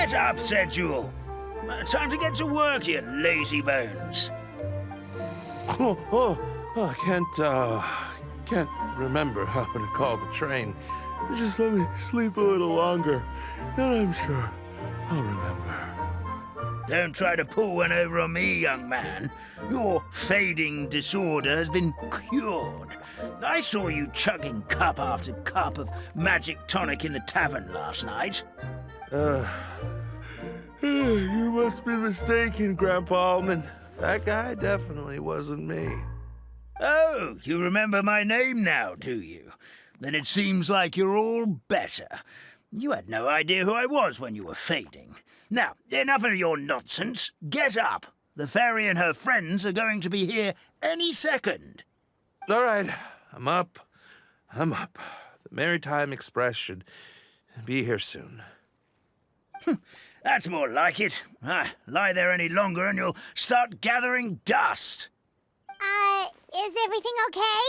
Get up, said Jewel. Time to get to work, you lazy bones. I can't remember how to call the train. Just let me sleep a little longer, and I'm sure I'll remember. Don't try to pull one over on me, young man. Your fading disorder has been cured. I saw you chugging cup after cup of magic tonic in the tavern last night. You must be mistaken, Grandpa Almond. That guy definitely wasn't me. Oh, you remember my name now, do you? Then it seems like you're all better. You had no idea who I was when you were fading. Now, enough of your nonsense. Get up. The fairy and her friends are going to be here any second. All right, I'm up. The Maritime Express should be here soon. That's more like it. Lie there any longer and you'll start gathering dust. Is everything okay?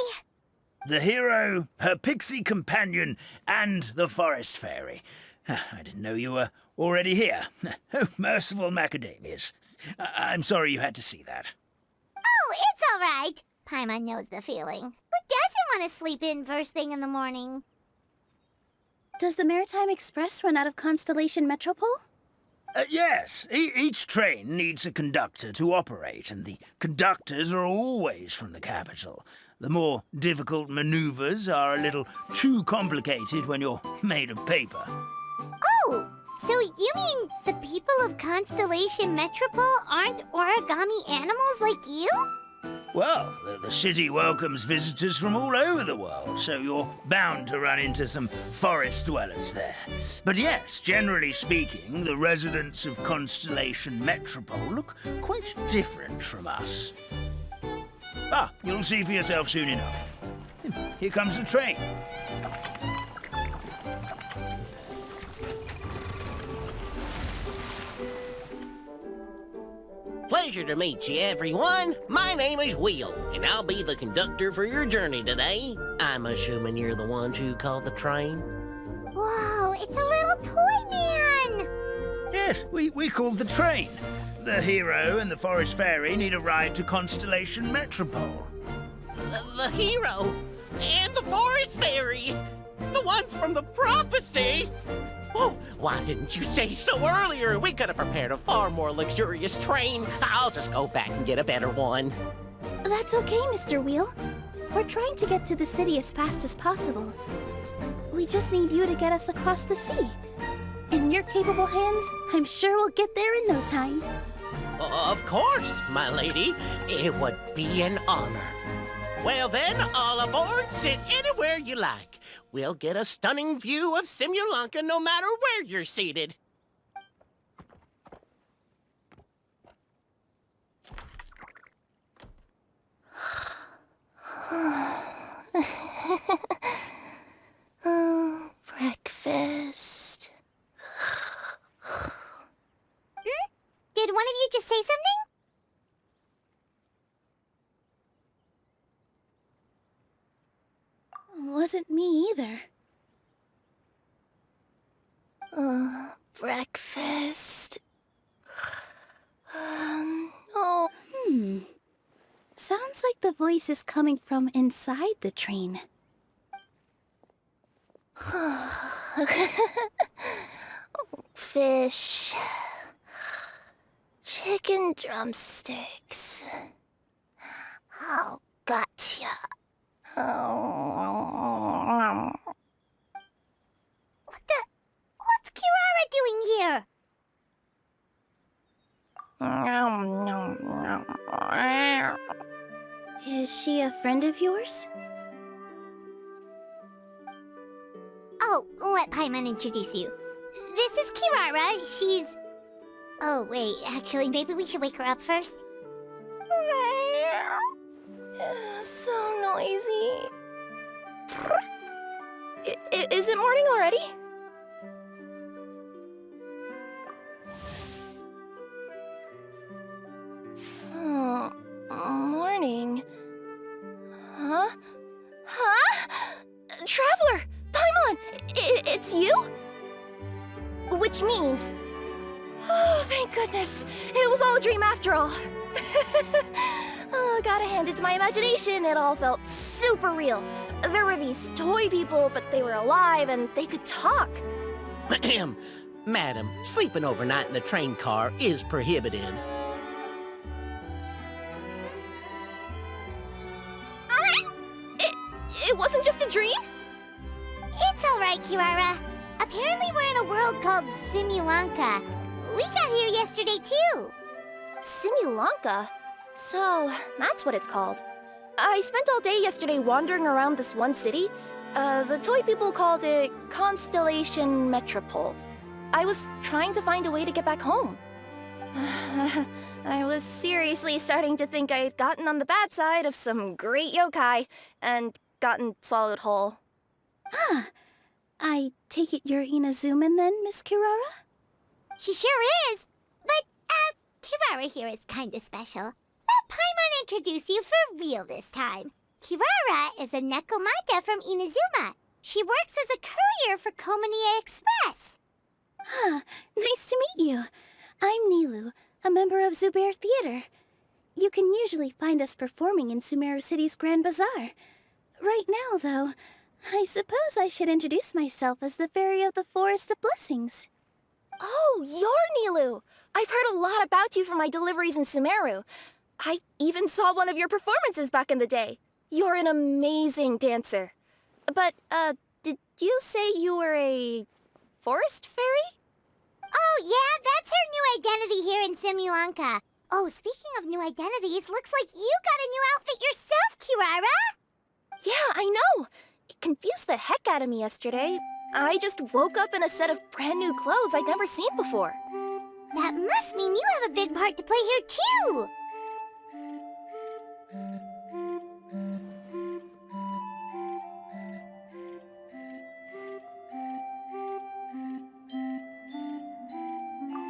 The hero, her pixie companion, and the forest fairy. I didn't know you were already here. Oh, merciful macadamias. I'm sorry you had to see that. Oh, it's all right. Paimon knows the feeling. Who doesn't want to sleep in first thing in the morning? Does the Maritime Express run out of Constellation Metropole? Yes. Each train needs a conductor to operate, and the conductors are always from the capital. The more difficult maneuvers are a little too complicated when you're made of paper. Oh, so you mean the people of Constellation Metropole aren't origami animals like you? Well, the city welcomes visitors from all over the world, so you're bound to run into some forest dwellers there. But yes, generally speaking, the residents of Constellation Metropole look quite different from us. You'll see for yourself soon enough. Here comes the train. Pleasure to meet you, everyone. My name is Will, and I'll be the conductor for your journey today. I'm assuming you're the ones who called the train. Whoa, it's a little toy man! Yes, we called the train. The hero and the forest fairy need a ride to Constellation Metropole. The hero and the forest fairy, the ones from the prophecy. Oh, why didn't you say so earlier? We could have prepared a far more luxurious train. I'll just go back and get a better one. That's okay, Mr. Wheel. We're trying to get to the city as fast as possible. We just need you to get us across the sea. In your capable hands, I'm sure we'll get there in no time. Of course, my lady. It would be an honor. Well then, all aboard, sit anywhere you like. We'll get a stunning view of Simulanka no matter where you're seated. Oh, breakfast. Did one of you just say something? Wasn't me either. Breakfast. Oh. Sounds like the voice is coming from inside the train. Fish. Chicken drumsticks. Oh, gotcha. What's Kirara doing here? Is she a friend of yours? Oh, let Paimon introduce you. This is Kirara. She's... Oh, wait, actually, maybe we should wake her up first. So noisy. Is it morning already? Oh, morning. Huh? Traveler! Paimon! It's you? Which means Oh, thank goodness. It was all a dream after all. Oh, gotta hand it to my imagination. It all felt super real. There were these toy people, but they were alive and they could talk. Madam, sleeping overnight in the train car is prohibited. It wasn't just a dream? It's all right, Kirara. Apparently we're in a world called Simulanka. We got here yesterday, too. Simulanka? So, that's what it's called. I spent all day yesterday wandering around this one city. The toy people called it Constellation Metropole. I was trying to find a way to get back home. I was seriously starting to think I had gotten on the bad side of some great yokai and gotten swallowed whole. Ah, I take it you're Inazuman then, Miss Kirara? She sure is. But, Kirara here is kinda special. Let Paimon introduce you for real this time. Kirara is a Nekomata from Inazuma. She works as a courier for Komanie Express. Ah, nice to meet you. I'm Nilu, a member of Zubair Theater. You can usually find us performing in Sumeru City's Grand Bazaar. Right now, though, I suppose I should introduce myself as the Fairy of the Forest of Blessings. Oh, you're Nilu! I've heard a lot about you from my deliveries in Sumeru. I even saw one of your performances back in the day. You're an amazing dancer. But, did you say you were a forest fairy? Oh, yeah, that's her new identity here in Simulanka. Oh, speaking of new identities, looks like you got a new outfit yourself, Kirara! Yeah, I know. It confused the heck out of me yesterday. I just woke up in a set of brand new clothes I'd never seen before. That must mean you have a big part to play here, too!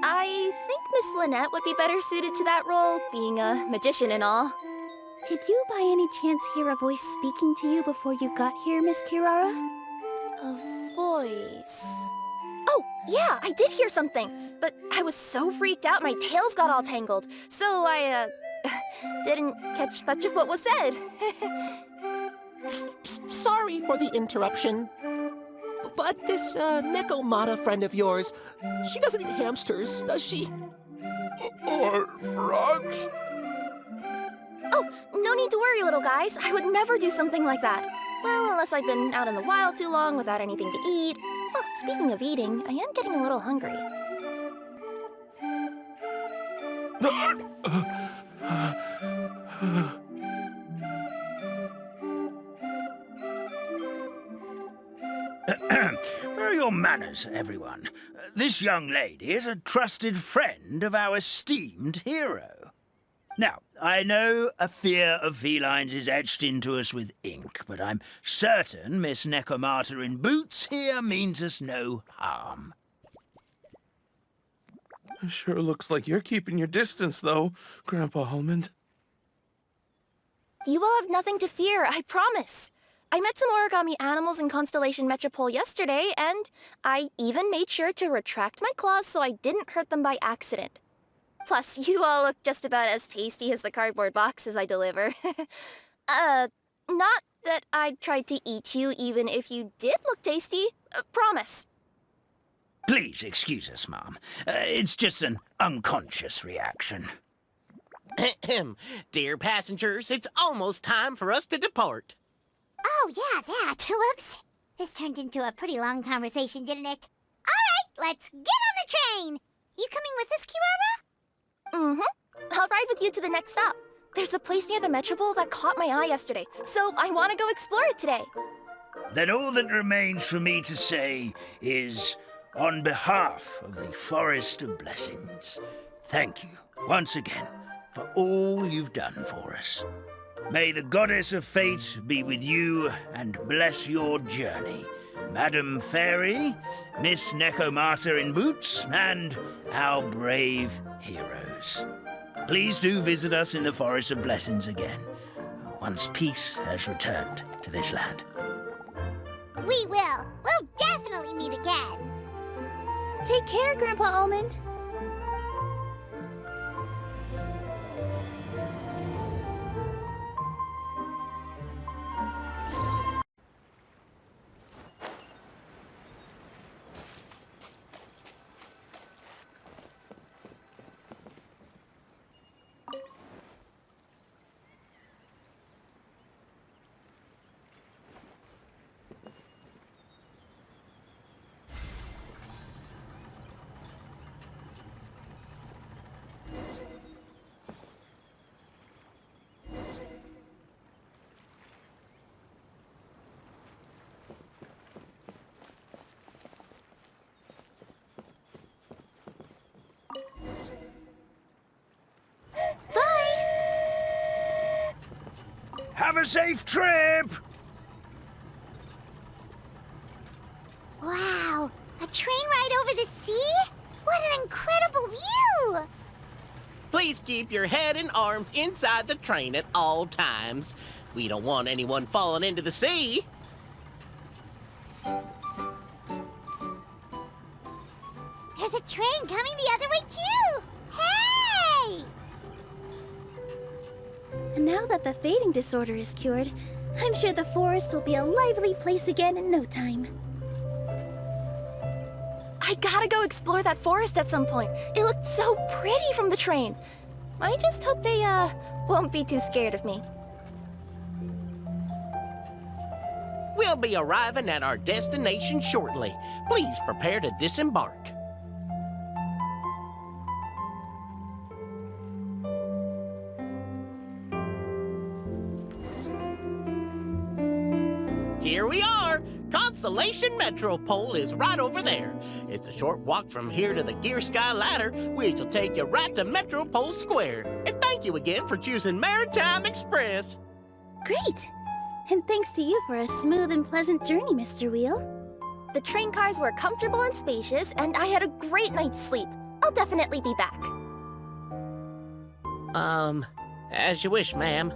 I think Miss Lynette would be better suited to that role, being a magician and all. Did you by any chance hear a voice speaking to you before you got here, Miss Kirara? A voice... Oh, yeah, I did hear something, but I was so freaked out my tails got all tangled, so I, didn't catch much of what was said. Sorry for the interruption. But this Nekomata friend of yours, she doesn't eat hamsters, does she? Or frogs? Oh, no need to worry, little guys. I would never do something like that. Well, unless I've been out in the wild too long without anything to eat. Oh, speaking of eating, I am getting a little hungry. Where are your manners, everyone? This young lady is a trusted friend of our esteemed hero. Now, I know a fear of felines is etched into us with ink, but I'm certain Miss Nekomata in boots here means us no harm. It sure looks like you're keeping your distance, though, Grandpa Almond. You will have nothing to fear, I promise. I met some origami animals in Constellation Metropole yesterday, and I even made sure to retract my claws so I didn't hurt them by accident. Plus, you all look just about as tasty as the cardboard boxes I deliver. Not that I'd try to eat you even if you did look tasty. Promise. Please excuse us, Mom. It's just an unconscious reaction. Dear passengers, it's almost time for us to depart. Oh, yeah, that. Whoops. This turned into a pretty long conversation, didn't it? All right, let's get on the train. You coming with us, Kirara? Mm-hmm. I'll ride with you to the next stop. There's a place near the Metropole that caught my eye yesterday, so I want to go explore it today. Then all that remains for me to say is, on behalf of the Forest of Blessings, thank you once again for all you've done for us. May the goddess of fate be with you and bless your journey. Madam Fairy, Miss Nekomata in boots, and our brave heroes. Please do visit us in the Forest of Blessings again, once peace has returned to this land. We will. We'll definitely meet again. Take care, Grandpa Almond. Have a safe trip! Wow, a train ride over the sea? What an incredible view! Please keep your head and arms inside the train at all times. We don't want anyone falling into the sea. There's a train coming the other way, too! Hey! And now that the fading disorder is cured, I'm sure the forest will be a lively place again in no time. I gotta go explore that forest at some point. It looked so pretty from the train. I just hope they, won't be too scared of me. We'll be arriving at our destination shortly. Please prepare to disembark. Here we are! Constellation Metropole is right over there. It's a short walk from here to the Gear Sky Ladder, which will take you right to Metropole Square. And thank you again for choosing Maritime Express. Great! And thanks to you for a smooth and pleasant journey, Mr. Wheel. The train cars were comfortable and spacious, and I had a great night's sleep. I'll definitely be back. As you wish, ma'am.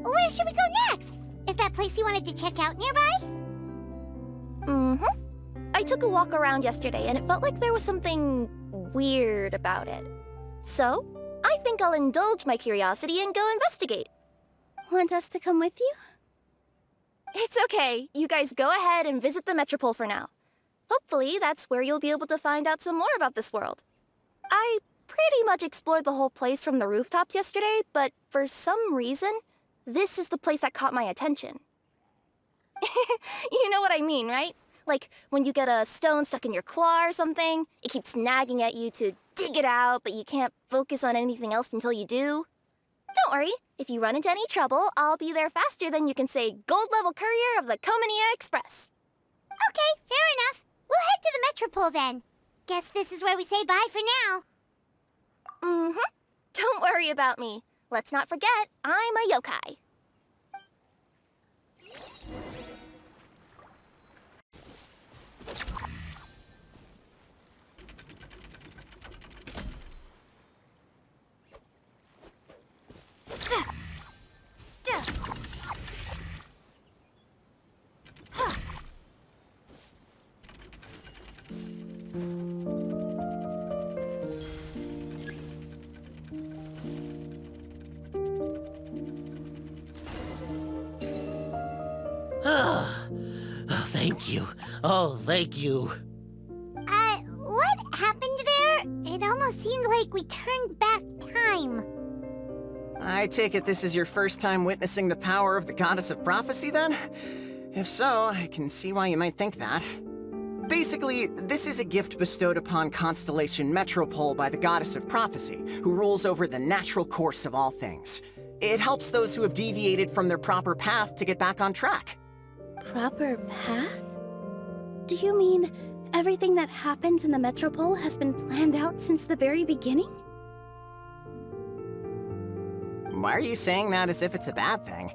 Where should we go next? Is that place you wanted to check out nearby? Mm-hmm. I took a walk around yesterday, and it felt like there was something weird about it. So, I think I'll indulge my curiosity and go investigate. Want us to come with you? It's okay. You guys go ahead and visit the Metropole for now. Hopefully, that's where you'll be able to find out some more about this world. I pretty much explored the whole place from the rooftops yesterday, but for some reason, this is the place that caught my attention. You know what I mean, right? Like, when you get a stone stuck in your claw or something, it keeps nagging at you to dig it out, but you can't focus on anything else until you do. Don't worry, if you run into any trouble, I'll be there faster than you can say gold-level courier of the Comania Express. Okay, fair enough. We'll head to the Metropole then. Guess this is where we say bye for now. Mm-hmm. Don't worry about me. Let's not forget, I'm a yokai. Thank you. Oh, thank you. What happened there? It almost seemed like we turned back time. I take it this is your first time witnessing the power of the Goddess of Prophecy, then? If so, I can see why you might think that. Basically, this is a gift bestowed upon Constellation Metropole by the Goddess of Prophecy, who rules over the natural course of all things. It helps those who have deviated from their proper path to get back on track. Proper path? Do you mean everything that happens in the Metropole has been planned out since the very beginning? Why are you saying that as if it's a bad thing?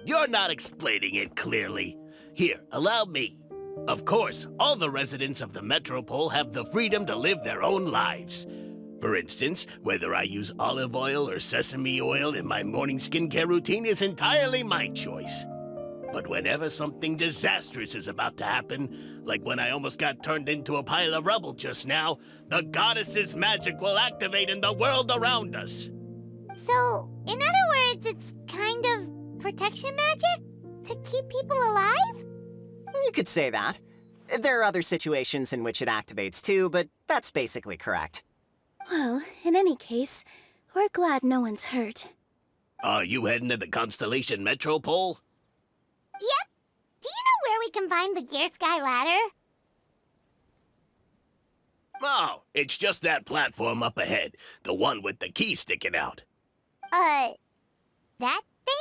You're not explaining it clearly. Here, allow me. Of course, all the residents of the Metropole have the freedom to live their own lives. For instance, whether I use olive oil or sesame oil in my morning skincare routine is entirely my choice. But whenever something disastrous is about to happen, like when I almost got turned into a pile of rubble just now, the goddess's magic will activate in the world around us. So, in other words, it's kind of protection magic? To keep people alive? You could say that. There are other situations in which it activates too, but that's basically correct. Well, in any case, we're glad no one's hurt. Are you heading to the Constellation Metropole? Yep. Do you know where we can find the Gear Sky Ladder? Oh, it's just that platform up ahead. The one with the key sticking out. That thing?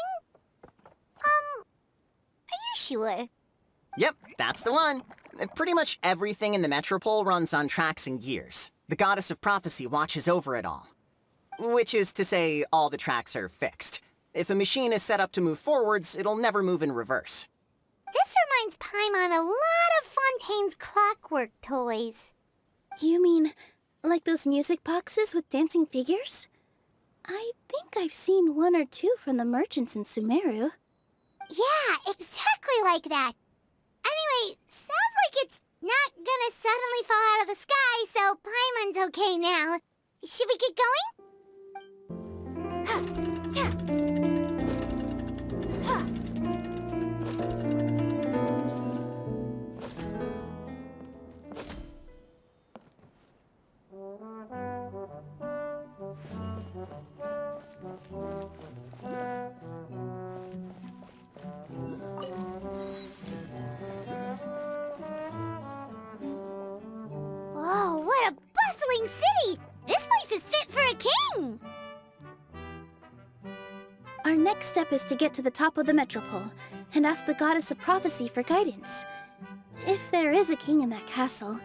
Are you sure? Yep, that's the one. Pretty much everything in the Metropole runs on tracks and gears. The Goddess of Prophecy watches over it all. Which is to say, all the tracks are fixed. If a machine is set up to move forwards, it'll never move in reverse. This reminds Paimon a lot of Fontaine's clockwork toys. You mean, like those music boxes with dancing figures? I think I've seen one or two from the merchants in Sumeru. Yeah, exactly like that. Anyway, sounds like it's not gonna suddenly fall out of the sky, so Paimon's okay now. Should we get going? Huh, yeah. Huh. Whoa, what a bustling city! This place is fit for a king! Our next step is to get to the top of the Metropole and ask the Goddess of Prophecy for guidance. If there is a king in that castle,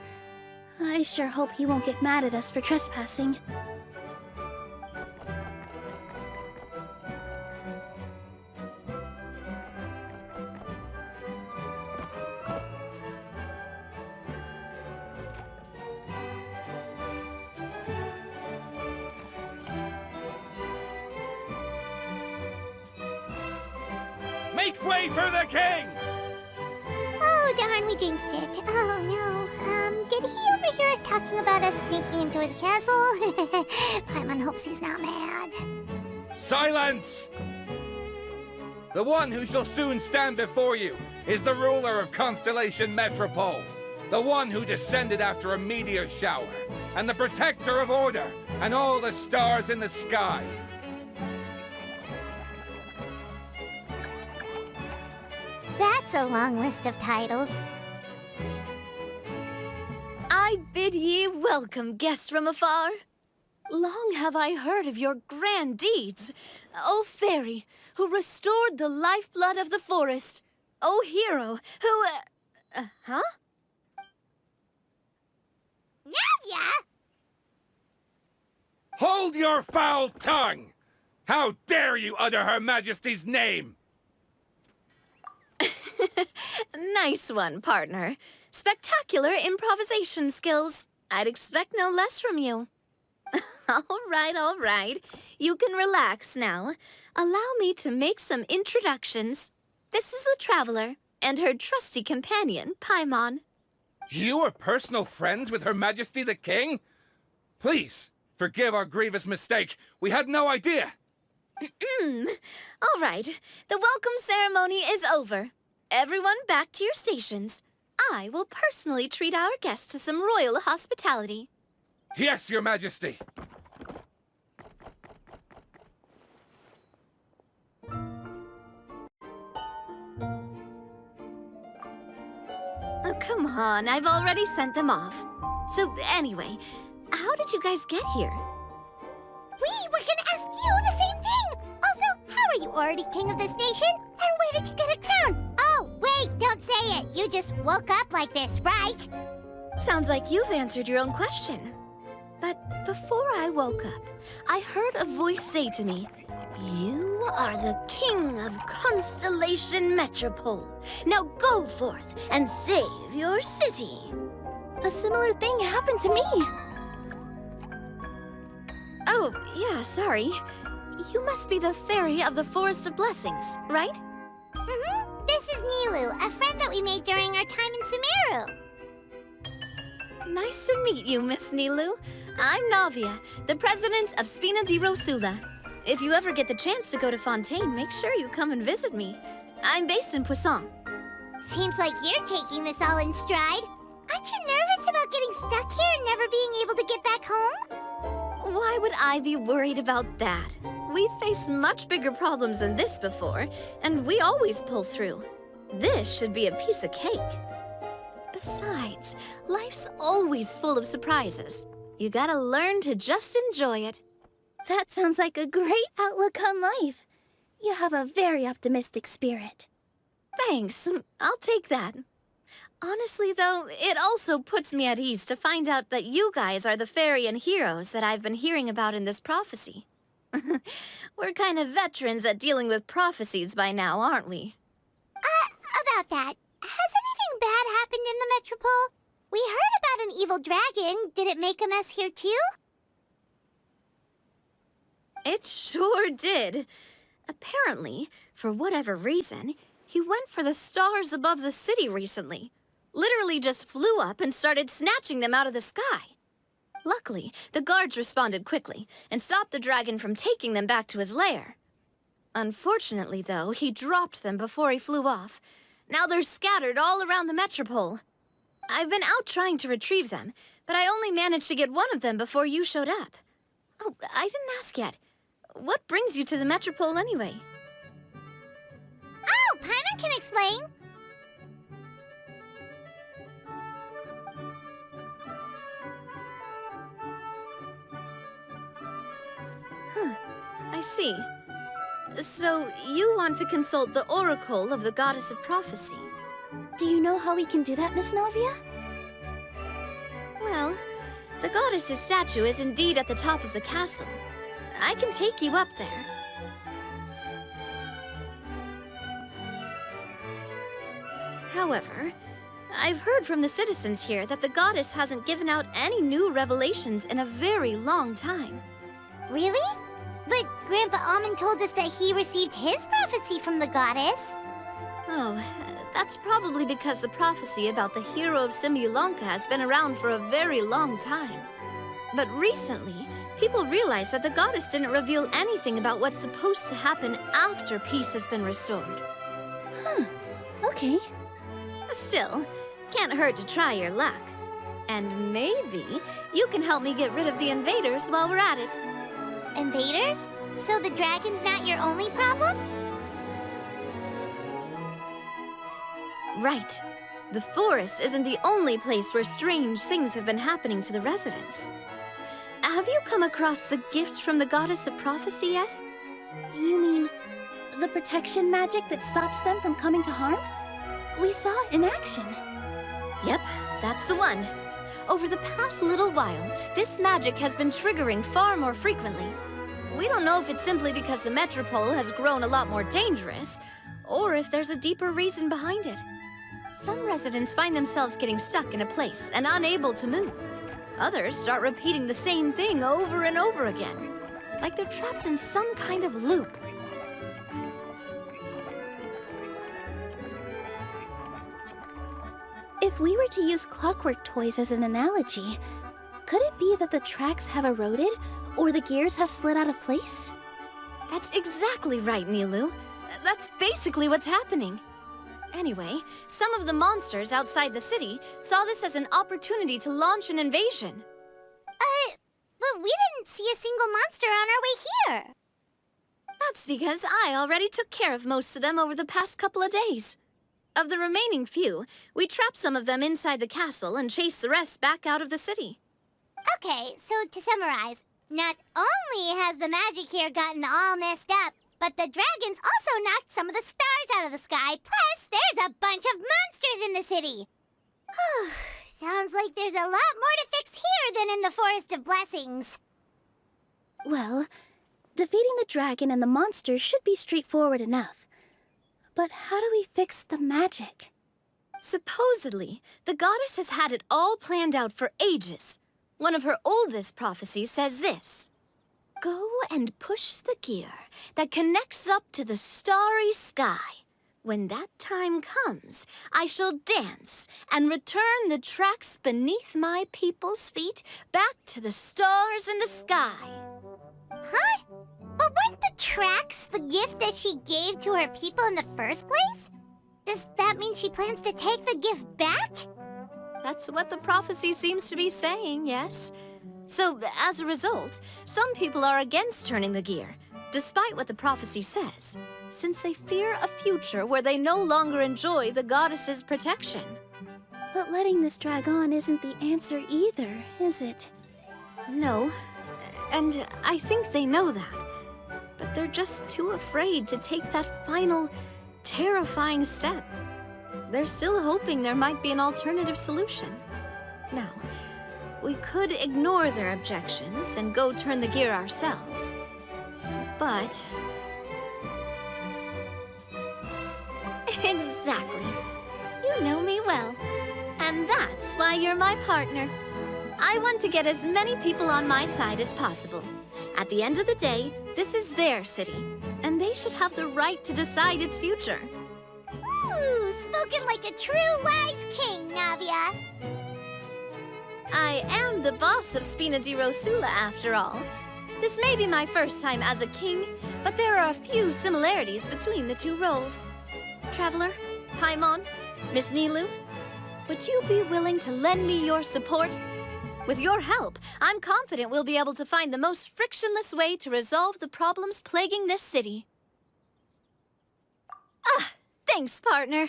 I sure hope he won't get mad at us for trespassing. Make way for the king! Oh, darn, we jinxed it. Oh, no. Did he overhear us talking about us sneaking into his castle? Paimon hopes he's not mad. Silence! The one who shall soon stand before you is the ruler of Constellation Metropole, the one who descended after a meteor shower, and the protector of order and all the stars in the sky. That's a long list of titles. I bid ye welcome, guests from afar. Long have I heard of your grand deeds, O fairy, who restored the lifeblood of the forest, O hero, who, huh? Navia! Hold your foul tongue! How dare you utter Her Majesty's name? Nice one, partner. Spectacular improvisation skills. I'd expect no less from you. All right. You can relax now. Allow me to make some introductions. This is the Traveler and her trusty companion, Paimon. You are personal friends with Her Majesty the King? Please, forgive our grievous mistake. We had no idea. All right. The welcome ceremony is over. Everyone back to your stations. I will personally treat our guests to some royal hospitality. Yes, Your Majesty. Oh, come on. I've already sent them off. So, anyway, how did you guys get here? We were gonna ask you the same thing! Also, how are you already king of this nation? And where did you get a crown? Oh, wait, don't say it! You just woke up like this, right? Sounds like you've answered your own question. But before I woke up, I heard a voice say to me, "You are the king of Constellation Metropole. Now go forth and save your city." A similar thing happened to me. Oh, yeah, sorry. You must be the fairy of the Forest of Blessings, right? Mm-hmm. This is Nilu, a friend that we made during our time in Sumeru. Nice to meet you, Miss Nilu. I'm Navia, the president of Spina di Rosula. If you ever get the chance to go to Fontaine, make sure you come and visit me. I'm based in Poisson. Seems like you're taking this all in stride. Aren't you nervous about getting stuck here and never being able to get back home? Why would I be worried about that? We've faced much bigger problems than this before, and we always pull through. This should be a piece of cake. Besides, life's always full of surprises. You gotta learn to just enjoy it. That sounds like a great outlook on life. You have a very optimistic spirit. Thanks, I'll take that. Honestly, though, it also puts me at ease to find out that you guys are the fairy and heroes that I've been hearing about in this prophecy. We're kind of veterans at dealing with prophecies by now, aren't we? About that, has anything bad happened in the Metropole? We heard about an evil dragon. Did it make a mess here too? It sure did. Apparently, for whatever reason, he went for the stars above the city recently. Literally just flew up and started snatching them out of the sky. Luckily, the guards responded quickly and stopped the dragon from taking them back to his lair. Unfortunately, though, he dropped them before he flew off. Now they're scattered all around the Metropole. I've been out trying to retrieve them, but I only managed to get one of them before you showed up. Oh, I didn't ask yet. What brings you to the Metropole anyway? Oh, Paimon can explain. I see. So, you want to consult the oracle of the Goddess of Prophecy? Do you know how we can do that, Miss Navia? Well, the goddess's statue is indeed at the top of the castle. I can take you up there. However, I've heard from the citizens here that the goddess hasn't given out any new revelations in a very long time. Really? But Grandpa Almond told us that he received his prophecy from the goddess. Oh, that's probably because the prophecy about the hero of Simulonka has been around for a very long time. But recently, people realized that the goddess didn't reveal anything about what's supposed to happen after peace has been restored. Okay. Still, can't hurt to try your luck. And maybe you can help me get rid of the invaders while we're at it. Invaders? So the dragon's not your only problem? Right. The forest isn't the only place where strange things have been happening to the residents. Have you come across the gift from the Goddess of Prophecy yet? You mean the protection magic that stops them from coming to harm? We saw it in action. Yep, that's the one. Over the past little while, this magic has been triggering far more frequently. We don't know if it's simply because the Metropole has grown a lot more dangerous, or if there's a deeper reason behind it. Some residents find themselves getting stuck in a place and unable to move. Others start repeating the same thing over and over again, like they're trapped in some kind of loop. If we were to use clockwork toys as an analogy, could it be that the tracks have eroded or the gears have slid out of place? That's exactly right, Nilu. That's basically what's happening. Anyway, some of the monsters outside the city saw this as an opportunity to launch an invasion. But we didn't see a single monster on our way here. That's because I already took care of most of them over the past couple of days. Of the remaining few, we trapped some of them inside the castle and chased the rest back out of the city. Okay, so to summarize, not only has the magic here gotten all messed up, but the dragons also knocked some of the stars out of the sky, plus there's a bunch of monsters in the city. Sounds like there's a lot more to fix here than in the Forest of Blessings. Well, defeating the dragon and the monsters should be straightforward enough. But how do we fix the magic? Supposedly, the goddess has had it all planned out for ages. One of her oldest prophecies says this: "Go and push the gear that connects up to the starry sky. When that time comes, I shall dance and return the tracks beneath my people's feet back to the stars in the sky." Huh? But weren't the tracks the gift that she gave to her people in the first place? Does that mean she plans to take the gift back? That's what the prophecy seems to be saying, yes. So, as a result, some people are against turning the gear, despite what the prophecy says, since they fear a future where they no longer enjoy the goddess's protection. But letting this drag on isn't the answer either, is it? No, and I think they know that. But they're just too afraid to take that final, terrifying step. they're still hoping there might be an alternative solution. Now, we could ignore their objections and go turn the gear ourselves. But... Exactly. You know me well. And that's why you're my partner. I want to get as many people on my side as possible. At the end of the day, this is their city, and they should have the right to decide its future. Ooh, spoken like a true wise king, Navia. I am the boss of Spina di Rosula, after all. This may be my first time as a king, but there are a few similarities between the two roles. Traveler, Paimon, Miss Nilu, would you be willing to lend me your support? With your help, I'm confident we'll be able to find the most frictionless way to resolve the problems plaguing this city. Ah, thanks, partner.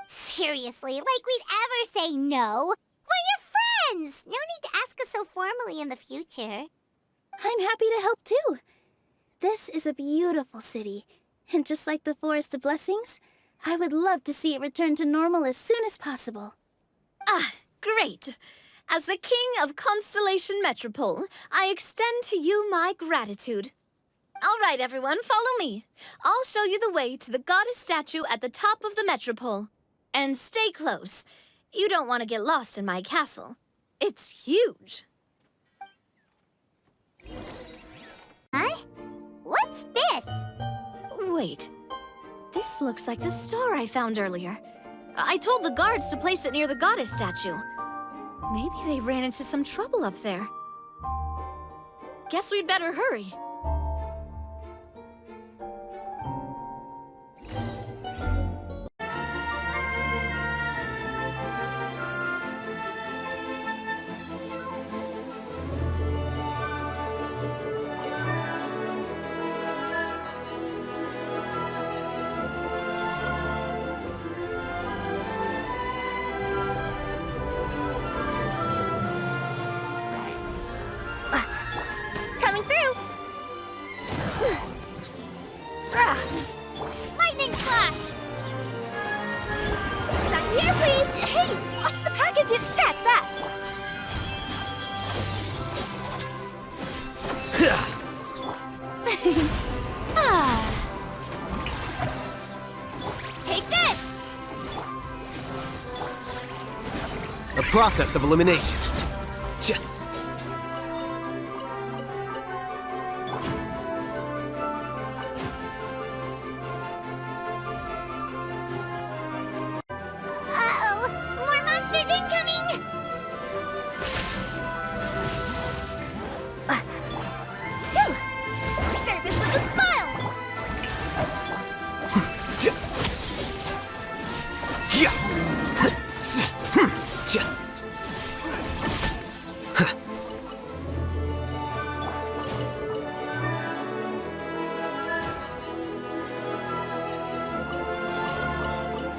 Seriously, like we'd ever say no. We're your friends. No need to ask us so formally in the future. I'm happy to help too. This is a beautiful city, and just like the Forest of Blessings, I would love to see it return to normal as soon as possible. Ah, great. As the King of Constellation Metropole, I extend to you my gratitude. All right, everyone, follow me. I'll show you the way to the goddess statue at the top of the Metropole. And stay close. You don't want to get lost in my castle. It's huge. Huh? What's this? Wait. This looks like the star I found earlier. I told the guards to place it near the goddess statue. Maybe they ran into some trouble up there. Guess we'd better hurry. Coming through! Lightning slash! Back here, please! Hey, watch the package and scratch that! Take this! A process of elimination. Uh-oh! More monsters incoming! Phew! Service with a smile!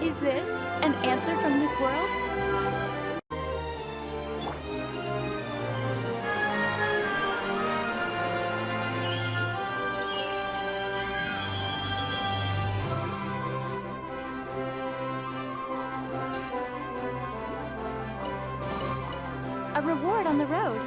Is this an answer from this world? A reward on the road.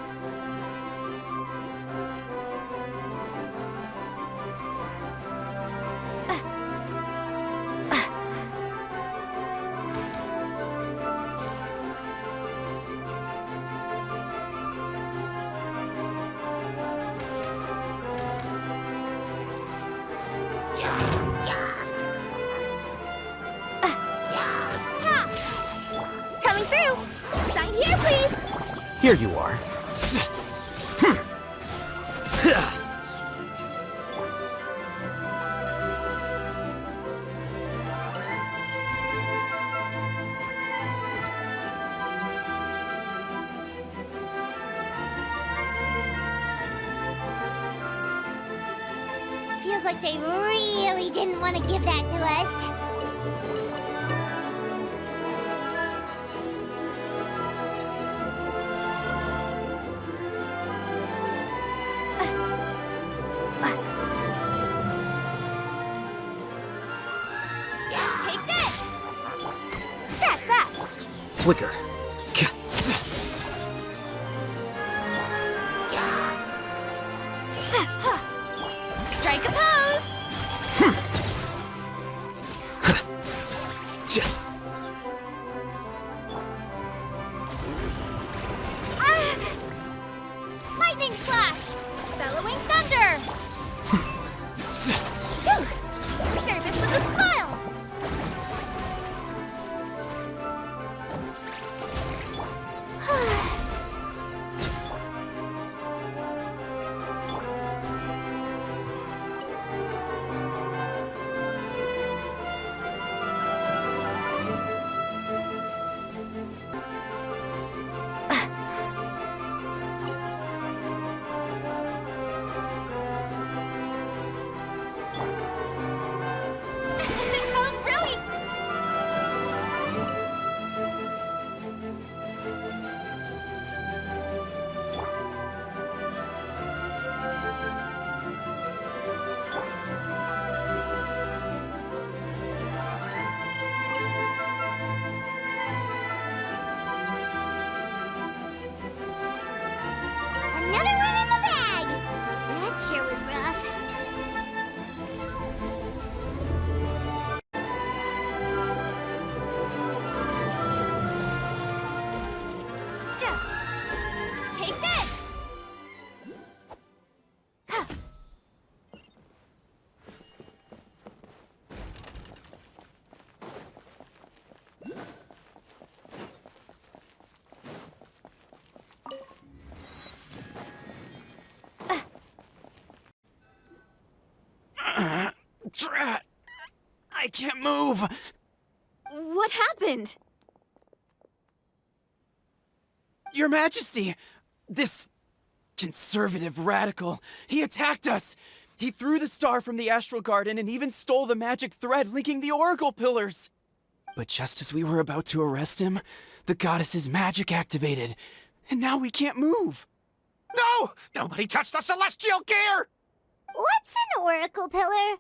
Coming through! Sign here, please! Here you are. Feels like they really didn't want to give that to us. Take this! flicker. Strike a pose! Lightning slash! Bellowing thunder! Service with a smile! Oh, brilliant! Another one in the bag! That sure was rough. Take this! Drat! I can't move! What happened? Your Majesty! This conservative radical, he attacked us! He threw the star from the Astral Garden and even stole the magic thread linking the Oracle Pillars! But just as we were about to arrest him, the goddess's magic activated, and now we can't move! No! Nobody touched the celestial gear! What's an oracle pillar?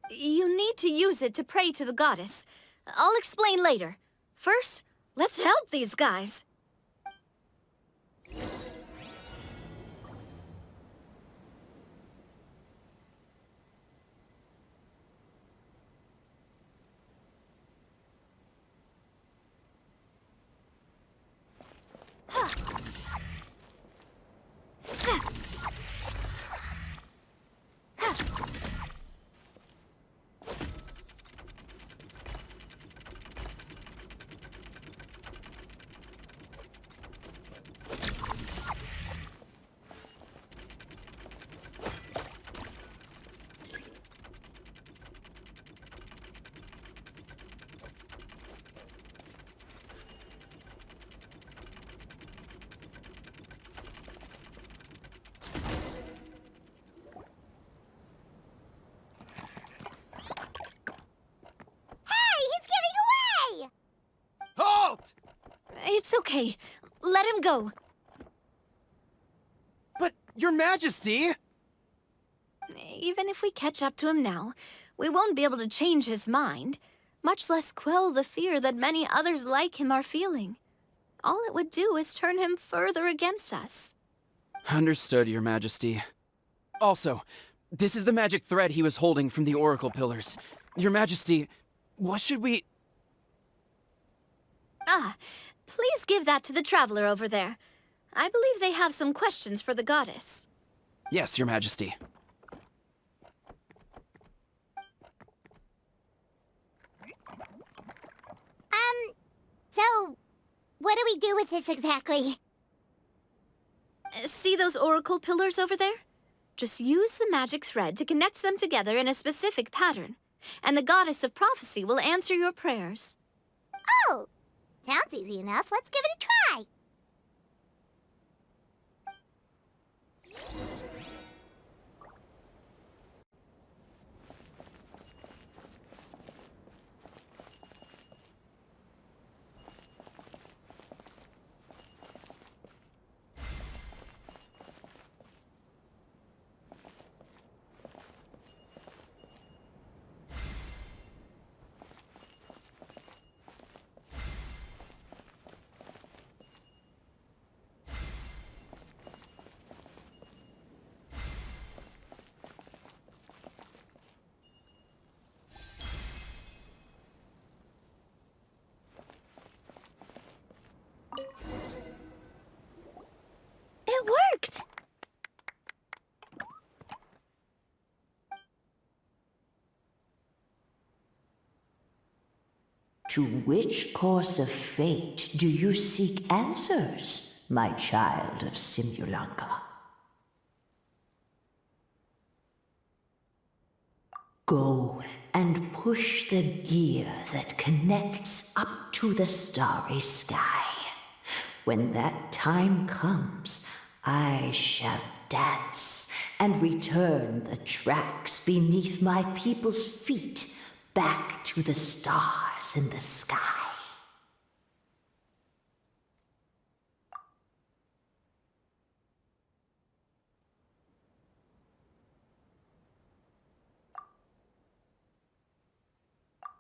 You need to use it to pray to the goddess. I'll explain later. First, let's help these guys. Halt! It's okay. Let him go. But, Your Majesty! Even if we catch up to him now, we won't be able to change his mind, much less quell the fear that many others like him are feeling. All it would do is turn him further against us. Understood, Your Majesty. Also, this is the magic thread he was holding from the Oracle Pillars. Your Majesty, what should we... Please give that to the traveler over there. I believe they have some questions for the goddess. Yes, Your Majesty. So, what do we do with this exactly? See those oracle pillars over there? Just use the magic thread to connect them together in a specific pattern, and the goddess of prophecy will answer your prayers. Oh, sounds easy enough. Let's give it a try. To which course of fate do you seek answers, my child of Simulanka? Go and push the gear that connects up to the starry sky. When that time comes, I shall dance and return the tracks beneath my people's feet back to the stars in the sky.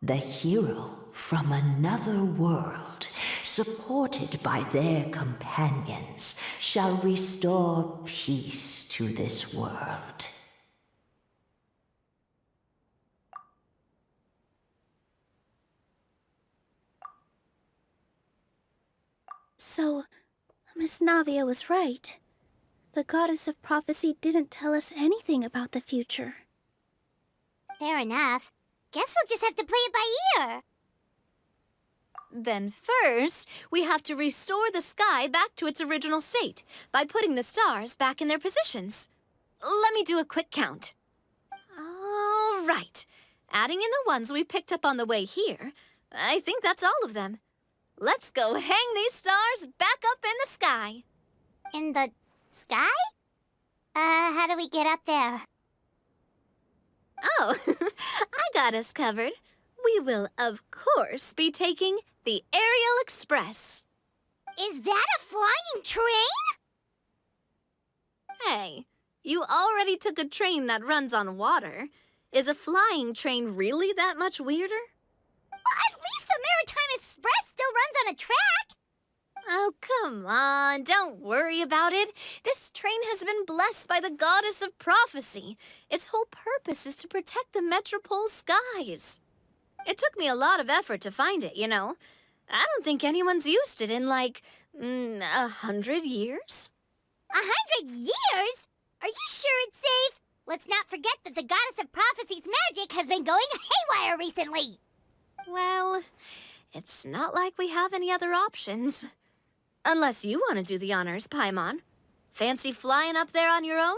The hero from another world, supported by their companions, shall restore peace to this world. So, Miss Navia was right. The goddess of prophecy didn't tell us anything about the future. Fair enough. Guess we'll just have to play it by ear. Then first, we have to restore the sky back to its original state by putting the stars back in their positions. Let me do a quick count. All right. Adding in the ones we picked up on the way here, I think that's all of them. Let's go hang these stars back up in the sky. In the sky? How do we get up there? Oh, I got us covered. We will, of course, be taking the Aerial Express. Is that a flying train? Hey, you already took a train that runs on water. Is a flying train really that much weirder? Well, at least the Maritime Express still runs on a track. Oh, come on, don't worry about it. This train has been blessed by the goddess of prophecy. Its whole purpose is to protect the Metropole skies. It took me a lot of effort to find it, you know. I don't think anyone's used it in, like, 100 years. 100 years? Are you sure it's safe? Let's not forget that the goddess of prophecy's magic has been going haywire recently. Well, it's not like we have any other options. Unless you want to do the honors, Paimon. Fancy flying up there on your own?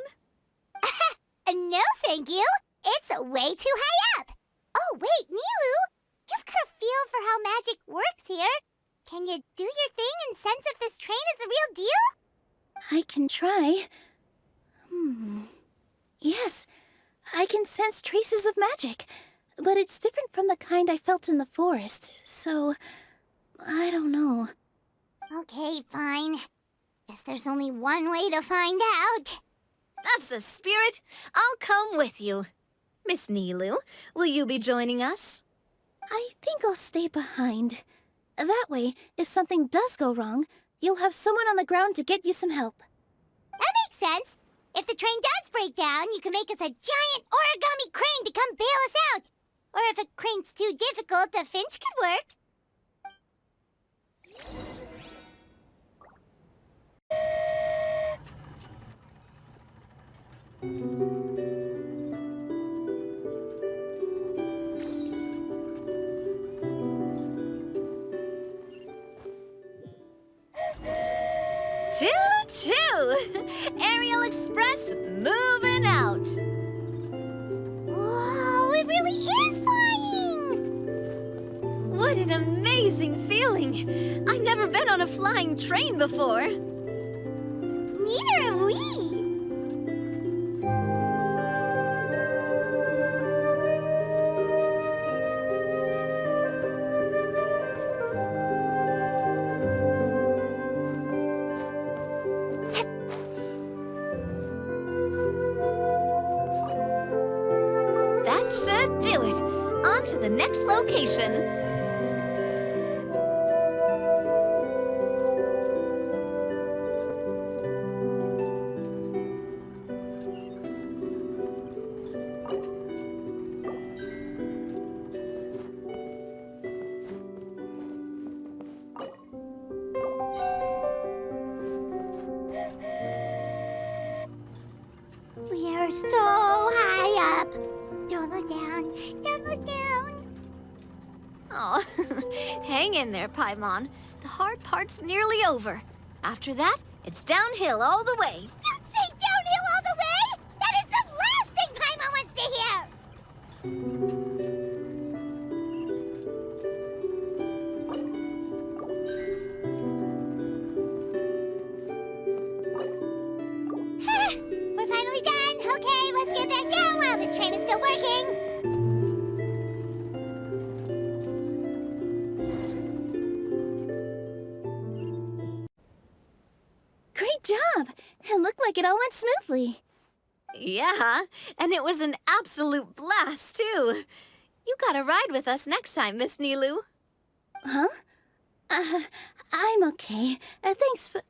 No, thank you. It's way too high up. Oh, wait, Nilu. You've got a feel for how magic works here. Can you do your thing and sense if this train is a real deal? I can try. Yes, I can sense traces of magic, but it's different from the kind I felt in the forest, so I don't know. Okay, fine. Guess there's only one way to find out. That's the spirit. I'll come with you. Miss Nilu, will you be joining us? I think I'll stay behind. That way, if something does go wrong, you'll have someone on the ground to get you some help. That makes sense. If the train does break down, you can make us a giant origami crane to come bail us out. Or if a crane's too difficult, a finch could work. Choo-choo! Aerial Express moving out. Whoa, it really is flying! What an amazing feeling! I've never been on a flying train before. Neither have we. That should do it. On to the next location. We are so high up. Don't look down. Don't look down. Oh, hang in there, Paimon. The hard part's nearly over. After that, it's downhill all the way. Don't say downhill all the way! That is the last thing Paimon wants to hear! We're finally done. Okay, let's get back down while this train is still working. Great job! It looked like it all went smoothly. Yeah, and it was an absolute blast, too. You gotta ride with us next time, Miss Nilu. Huh? I'm okay. Thanks for...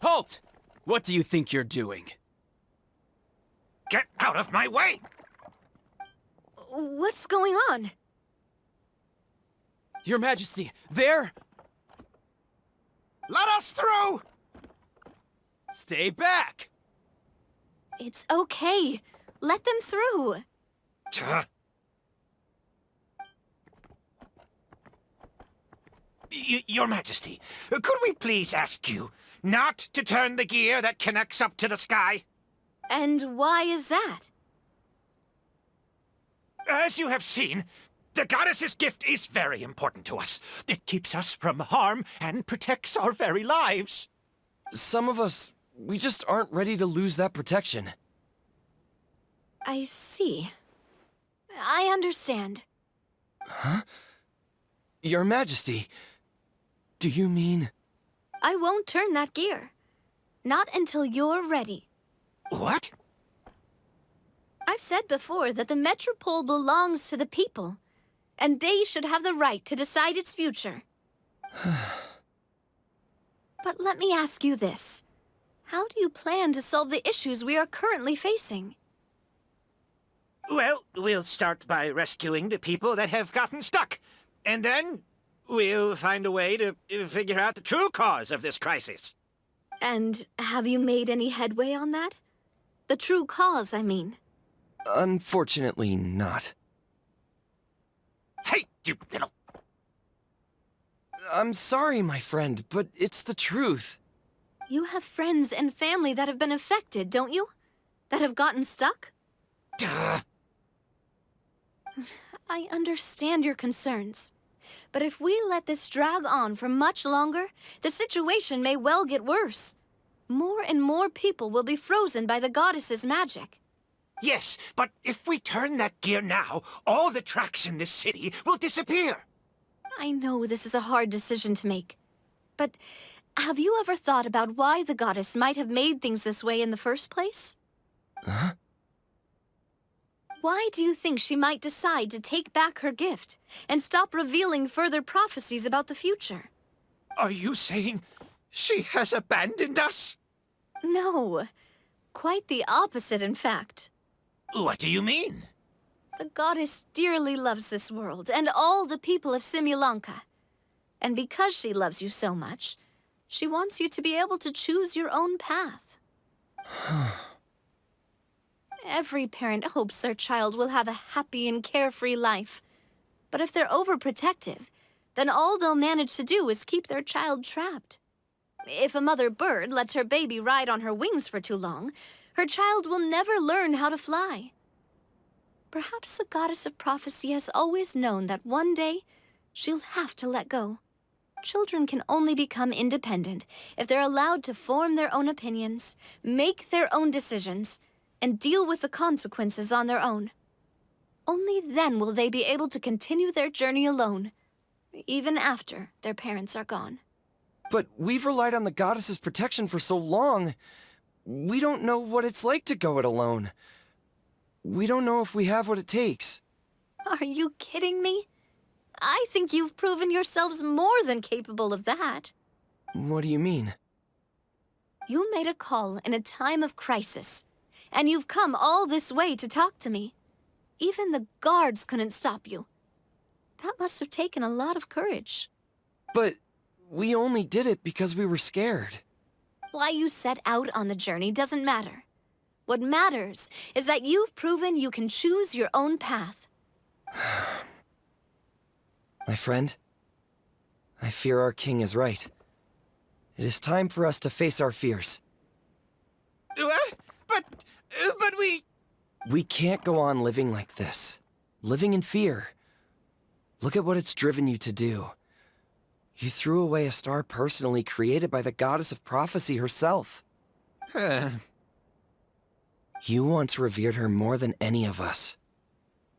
Halt! What do you think you're doing? Get out of my way! What's going on? Your Majesty, there! Let us through! Stay back! It's okay. Let them through. Your Majesty, could we please ask you not to turn the gear that connects up to the sky? And why is that? As you have seen, the goddess's gift is very important to us. It keeps us from harm and protects our very lives. Some of us, we just aren't ready to lose that protection. I see. I understand. Huh? Your Majesty, do you mean... I won't turn that gear. Not until you're ready. What? I've said before that the Metropole belongs to the people, and they should have the right to decide its future. But let me ask you this. How do you plan to solve the issues we are currently facing? Well, we'll start by rescuing the people that have gotten stuck. And then we'll find a way to figure out the true cause of this crisis. And have you made any headway on that? The true cause, I mean. Unfortunately not. Hey, you little... I'm sorry, my friend, but it's the truth. You have friends and family that have been affected, don't you? That have gotten stuck? Duh. I understand your concerns. But if we let this drag on for much longer, the situation may well get worse. More and more people will be frozen by the goddess's magic. Yes, but if we turn that gear now, all the tracks in this city will disappear. I know this is a hard decision to make. But have you ever thought about why the goddess might have made things this way in the first place? Huh? Why do you think she might decide to take back her gift and stop revealing further prophecies about the future? Are you saying she has abandoned us? No. Quite the opposite, in fact. What do you mean? The goddess dearly loves this world and all the people of Simulanka. And because she loves you so much, she wants you to be able to choose your own path. Every parent hopes their child will have a happy and carefree life. But if they're overprotective, then all they'll manage to do is keep their child trapped. If a mother bird lets her baby ride on her wings for too long, her child will never learn how to fly. Perhaps the goddess of prophecy has always known that one day she'll have to let go. Children can only become independent if they're allowed to form their own opinions, make their own decisions, and deal with the consequences on their own. Only then will they be able to continue their journey alone, even after their parents are gone. But we've relied on the goddess's protection for so long. We don't know what it's like to go it alone. We don't know if we have what it takes. Are you kidding me? I think you've proven yourselves more than capable of that. What do you mean? You made a call in a time of crisis, and you've come all this way to talk to me. Even the guards couldn't stop you. That must have taken a lot of courage. But we only did it because we were scared. Why you set out on the journey doesn't matter. What matters is that you've proven you can choose your own path. My friend, I fear our king is right. It is time for us to face our fears. But we... We can't go on living like this. Living in fear. Look at what it's driven you to do. You threw away a star personally created by the goddess of prophecy herself. You once revered her more than any of us.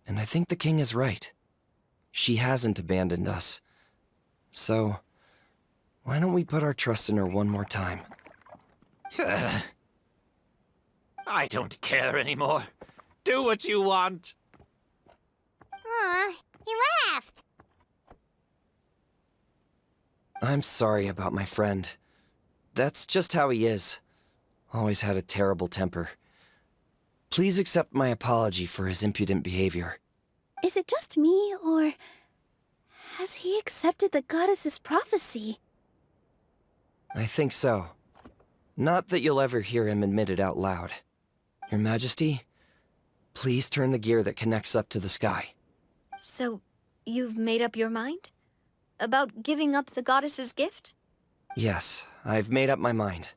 And I think the king is right. She hasn't abandoned us. So, why don't we put our trust in her one more time? I don't care anymore. Do what you want. Aw, he laughed. I'm sorry about my friend. That's just how he is. Always had a terrible temper. Please accept my apology for his impudent behavior. Is it just me, or has he accepted the goddess's prophecy? I think so. Not that you'll ever hear him admit it out loud. Your Majesty, please turn the gear that connects up to the sky. So, you've made up your mind? About giving up the goddess's gift? Yes, I've made up my mind.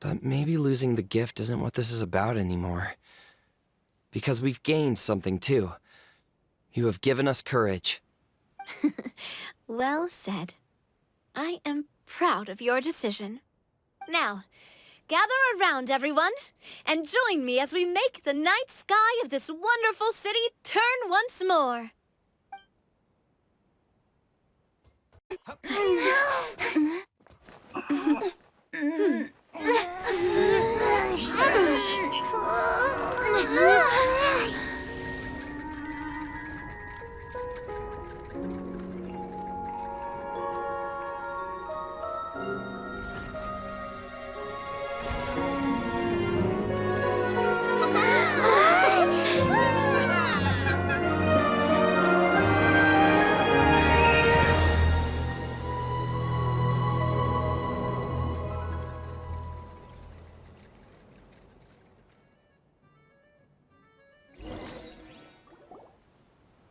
But maybe losing the gift isn't what this is about anymore. Because we've gained something too. You have given us courage. Well said. I am proud of your decision. Now, gather around, everyone, and join me as we make the night sky of this wonderful city turn once more.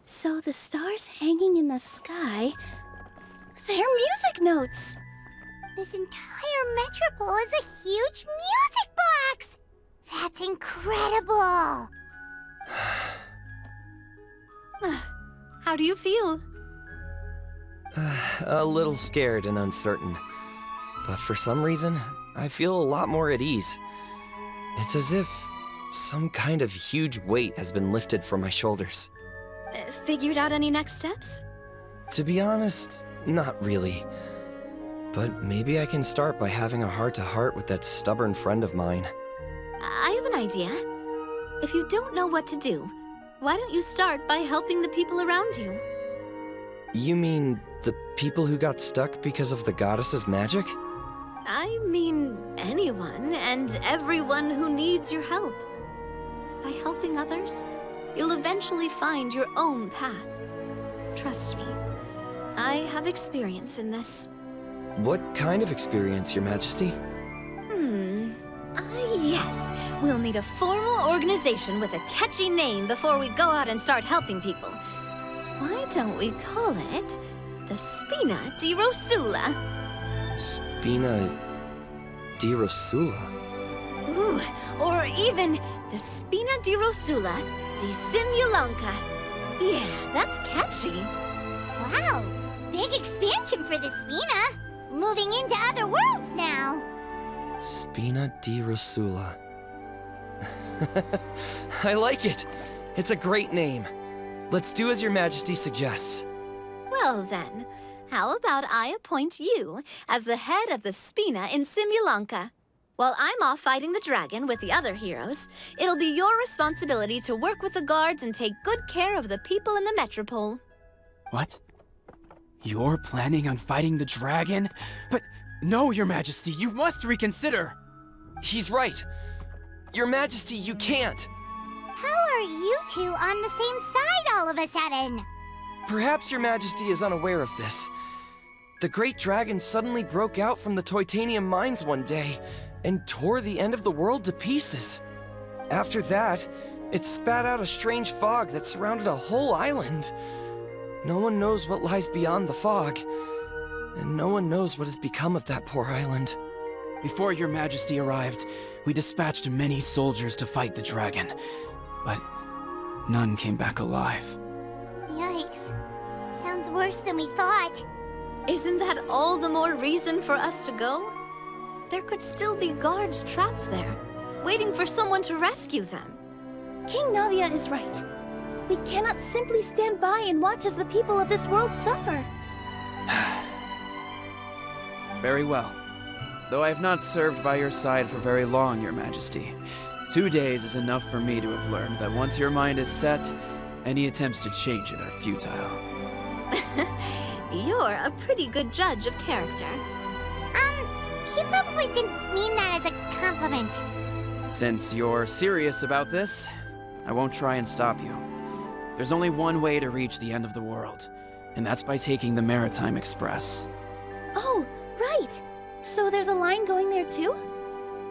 So the stars hanging in the sky, they're music notes! This entire metropole is a huge music box! That's incredible! How do you feel? A little scared and uncertain. But for some reason, I feel a lot more at ease. It's as if some kind of huge weight has been lifted from my shoulders. Figured out any next steps? To be honest, not really. But maybe I can start by having a heart-to-heart with that stubborn friend of mine. I have an idea. If you don't know what to do, why don't you start by helping the people around you? You mean the people who got stuck because of the goddess's magic? I mean anyone and everyone who needs your help. By helping others, you'll eventually find your own path. Trust me, I have experience in this. What kind of experience, Your Majesty? Yes. We'll need a formal organization with a catchy name before we go out and start helping people. Why don't we call it the Spina di Rosula? Spina di Rosula? Ooh, or even the Spina di Rosula di Simulanka. Yeah, that's catchy. Wow, big expansion for the Spina. Moving into other worlds now. Spina di Rosula. I like it. It's a great name. Let's do as Your Majesty suggests. Well then, how about I appoint you as the head of the Spina in Simulanka? While I'm off fighting the dragon with the other heroes, it'll be your responsibility to work with the guards and take good care of the people in the metropole. What? You're planning on fighting the dragon? But no, Your Majesty, you must reconsider! He's right. Your Majesty, you can't. How are you two on the same side all of a sudden? Perhaps Your Majesty is unaware of this. The great dragon suddenly broke out from the Titanium mines one day and tore the end of the world to pieces. After that, it spat out a strange fog that surrounded a whole island. No one knows what lies beyond the fog, and no one knows what has become of that poor island. Before your majesty arrived, we dispatched many soldiers to fight the dragon, but none came back alive. Yikes. Sounds worse than we thought. Isn't that all the more reason for us to go? There could still be guards trapped there, waiting for someone to rescue them. King Navia is right. We cannot simply stand by and watch as the people of this world suffer. Very well. Though I have not served by your side for very long, your majesty. 2 days is enough for me to have learned that once your mind is set, any attempts to change it are futile. You're a pretty good judge of character. He probably didn't mean that as a compliment. Since you're serious about this, I won't try and stop you. There's only one way to reach the end of the world, and that's by taking the Maritime Express. Oh, right! So there's a line going there too?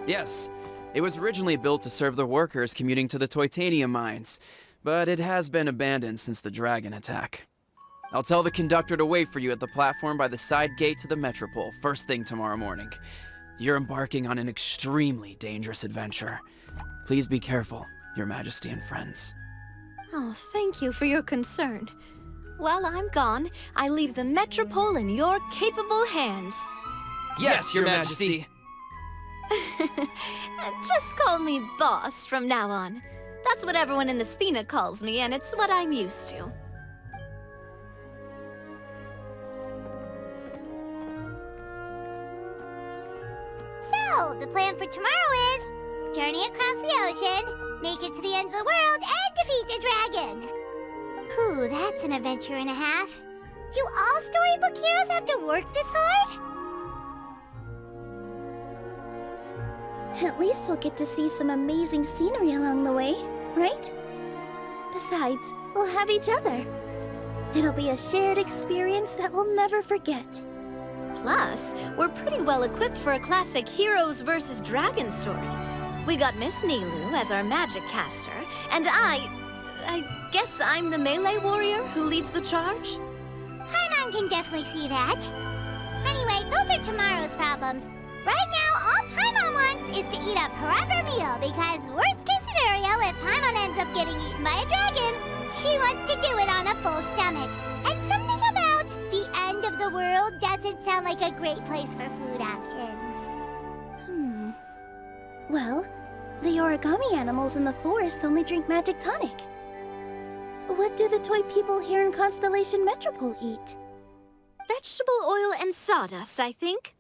Yes, it was originally built to serve the workers commuting to the Titanium mines, but it has been abandoned since the dragon attack. I'll tell the conductor to wait for you at the platform by the side gate to the Metropole first thing tomorrow morning. You're embarking on an extremely dangerous adventure. Please be careful, Your Majesty and friends. Oh, thank you for your concern. While I'm gone, I leave the Metropole in your capable hands. Yes, Your Majesty! Just call me boss from now on. That's what everyone in the Spina calls me, and it's what I'm used to. So, the plan for tomorrow is journey across the ocean, make it to the end of the world, and defeat a dragon. Whew, that's an adventure and a half. Do all storybook heroes have to work this hard? At least we'll get to see some amazing scenery along the way, right? Besides, we'll have each other. It'll be a shared experience that we'll never forget. Plus, we're pretty well equipped for a classic heroes versus dragon story. We got Miss Nilu as our magic caster, and I guess I'm the melee warrior who leads the charge? Paimon can definitely see that. Anyway, those are tomorrow's problems. Right now, all Paimon wants is to eat a proper meal, because worst case scenario, if Paimon ends up getting eaten by a dragon, she wants to do it on a full stomach. And something about the end of the world doesn't sound like a great place for food options. Well, the origami animals in the forest only drink magic tonic. What do the toy people here in Constellation Metropole eat? Vegetable oil and sawdust, I think.